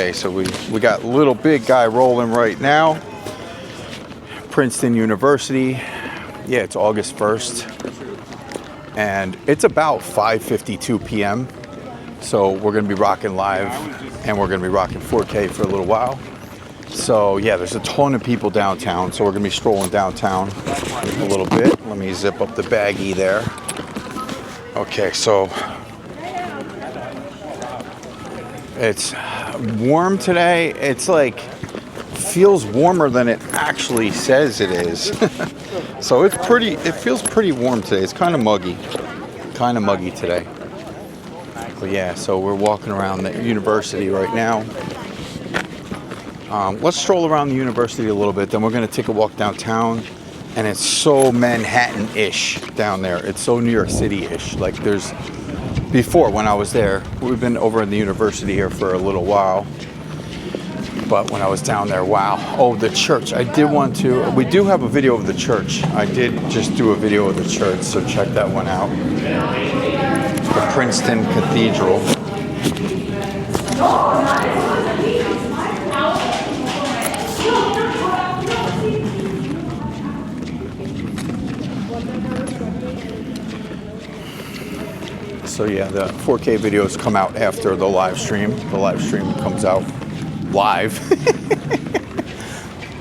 Okay, so we got little big guy rolling right now. Princeton University. Yeah, it's August 1st. And it's about 5:52 p.m. So we're going to be rocking live and we're going to be rocking 4K for a little while. So yeah, there's a ton of people downtown. So we're going to be strolling downtown a little bit. Let me zip up the baggie there. Okay, so it's warm today. It's like feels warmer than it actually says it is. So it feels pretty warm today. It's kind of muggy today. But yeah, so we're walking around the university right now. Let's stroll around the university a little bit, then we're going to take a walk downtown. And it's so Manhattan-ish down there. It's so New York City-ish. Like there's, before when I was there, we've been over in the university here for a little while. But when I was down there, wow. Oh, the church. I did want to, we do have a video of the church. I did just do a video of the church, so check that one out. The Princeton Cathedral. So yeah, the 4K videos come out after the live stream. The live stream comes out live.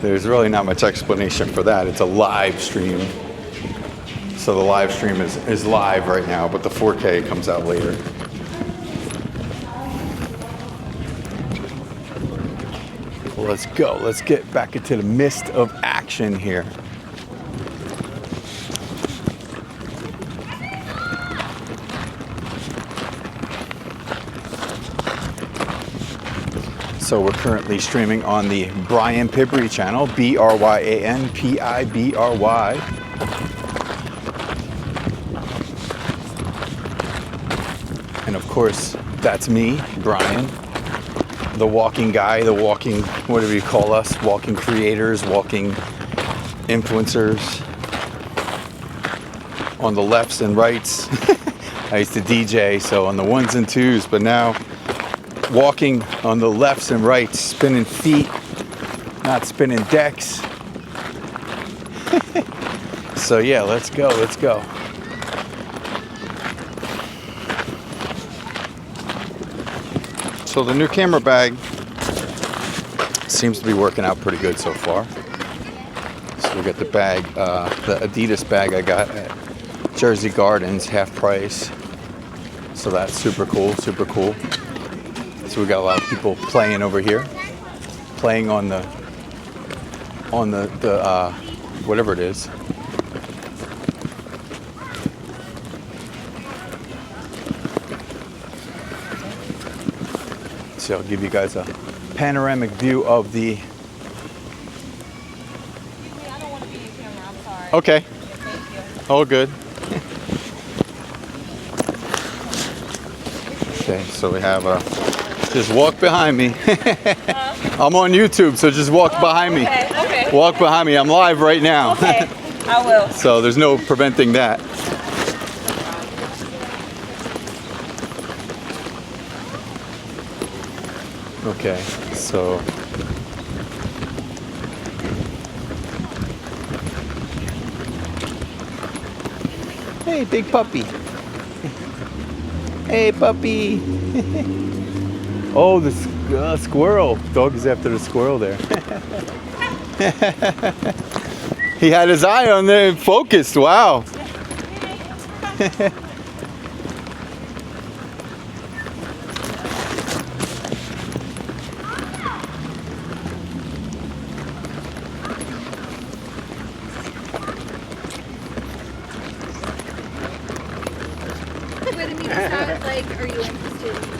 There's really not much explanation for that. It's a live stream. So the live stream is live right now, but the 4K comes out later. Well, let's go. Let's get back into the midst of action here. So we're currently streaming on the Brian Pibry channel, BRYAN PIBRY. And of course, that's me, Brian, the walking guy, the walking, whatever you call us, walking creators, walking influencers. On the lefts and rights, I used to DJ, so on the ones and twos, but now walking on the lefts and rights, spinning feet, not spinning decks. So yeah, let's go. So the new camera bag seems to be working out pretty good so far. So we got the bag, the Adidas bag I got at Jersey Gardens, half price. So that's super cool. So we got a lot of people playing over here, playing on the whatever it is. So I'll give you guys a panoramic view of the. I don't want to be in camera. I'm sorry. Okay. Thank you. All good. Okay, so we have a. Just walk behind me. I'm on YouTube, so just walk behind me. Okay. Walk behind me. I'm live right now. Okay, I will. So there's no preventing that. Okay, so. Hey, big puppy. Hey, puppy. Oh, the squirrel. Dog is after the squirrel there. He had his eye on there and focused. Wow. What it means sounds like, are you interested in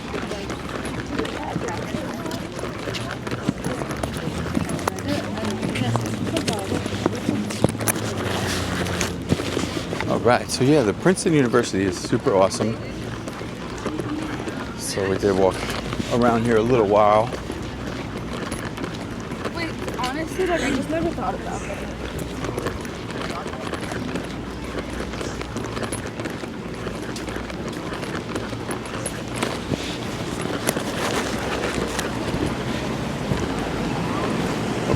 All right, so yeah, the Princeton University is super awesome. So we did walk around here a little while. Wait, honestly, I just never thought about it.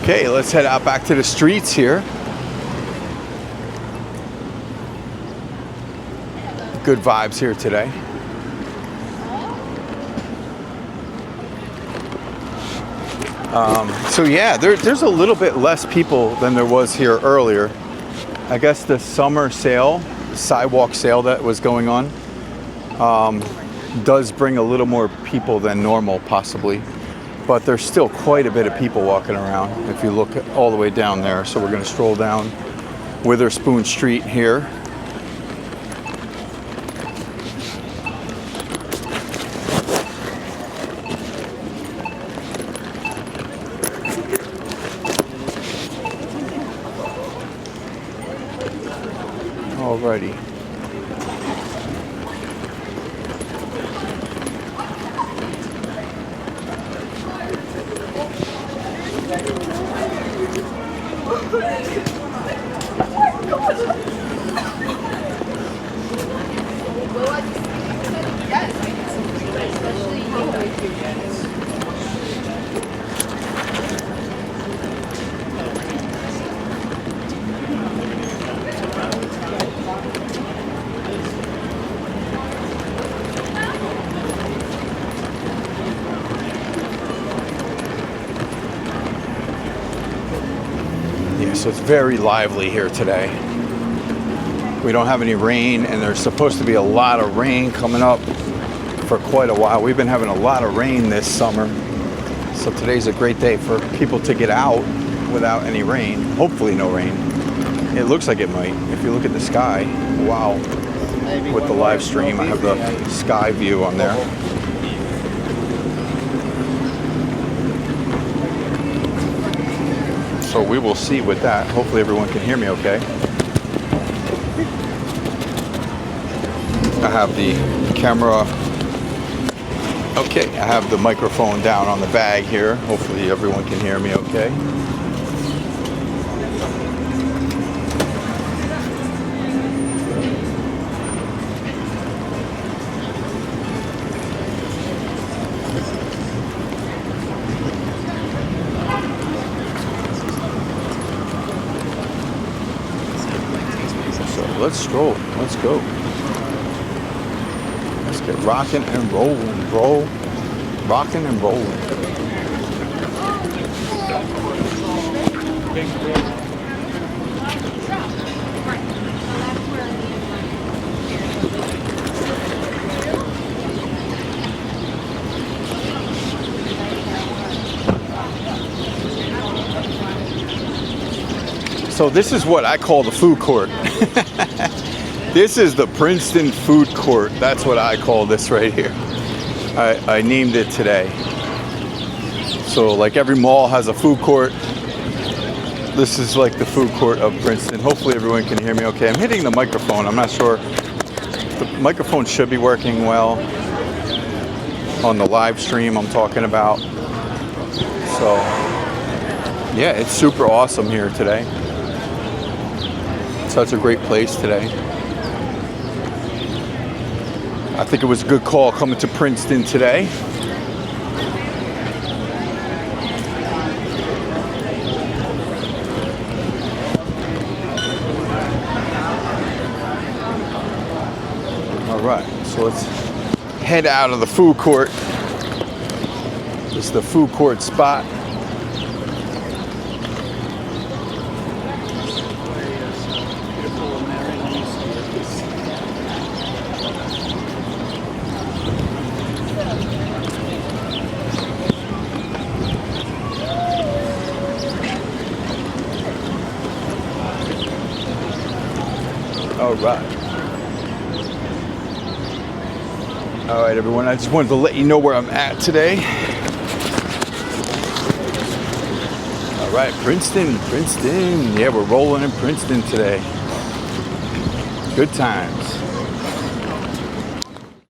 Okay, let's head out back to the streets here. Good vibes here today. So yeah, there's a little bit less people than there was here earlier. I guess the summer sale, the sidewalk sale that was going on, does bring a little more people than normal, possibly. But there's still quite a bit of people walking around if you look all the way down there. So we're going to stroll down Witherspoon Street here. Alrighty. So it's very lively here today. We don't have any rain, and there's supposed to be a lot of rain coming up for quite a while. We've been having a lot of rain this summer. So today's a great day for people to get out without any rain. Hopefully no rain. It looks like it might. If you look at the sky, wow. With the live stream, I have the sky view on there. So we will see with that. Hopefully everyone can hear me okay. I have the camera. Okay, I have the microphone down on the bag here. Hopefully everyone can hear me okay. Let's stroll. Let's go. Let's get rocking and rolling. Rocking and rolling. So this is what I call the food court. This is the Princeton food court. That's what I call this right here. I named it today. So like every mall has a food court. This is like the food court of Princeton. Hopefully everyone can hear me okay. I'm hitting the microphone. I'm not sure. The microphone should be working well on the live stream I'm talking about. So yeah, it's super awesome here today. Such a great place today. I think it was a good call coming to Princeton today. All right, so let's head out of the food court. This is the food court spot. All right, everyone. I just wanted to let you know where I'm at today. All right, Princeton. Yeah, we're rolling in Princeton today. Good times.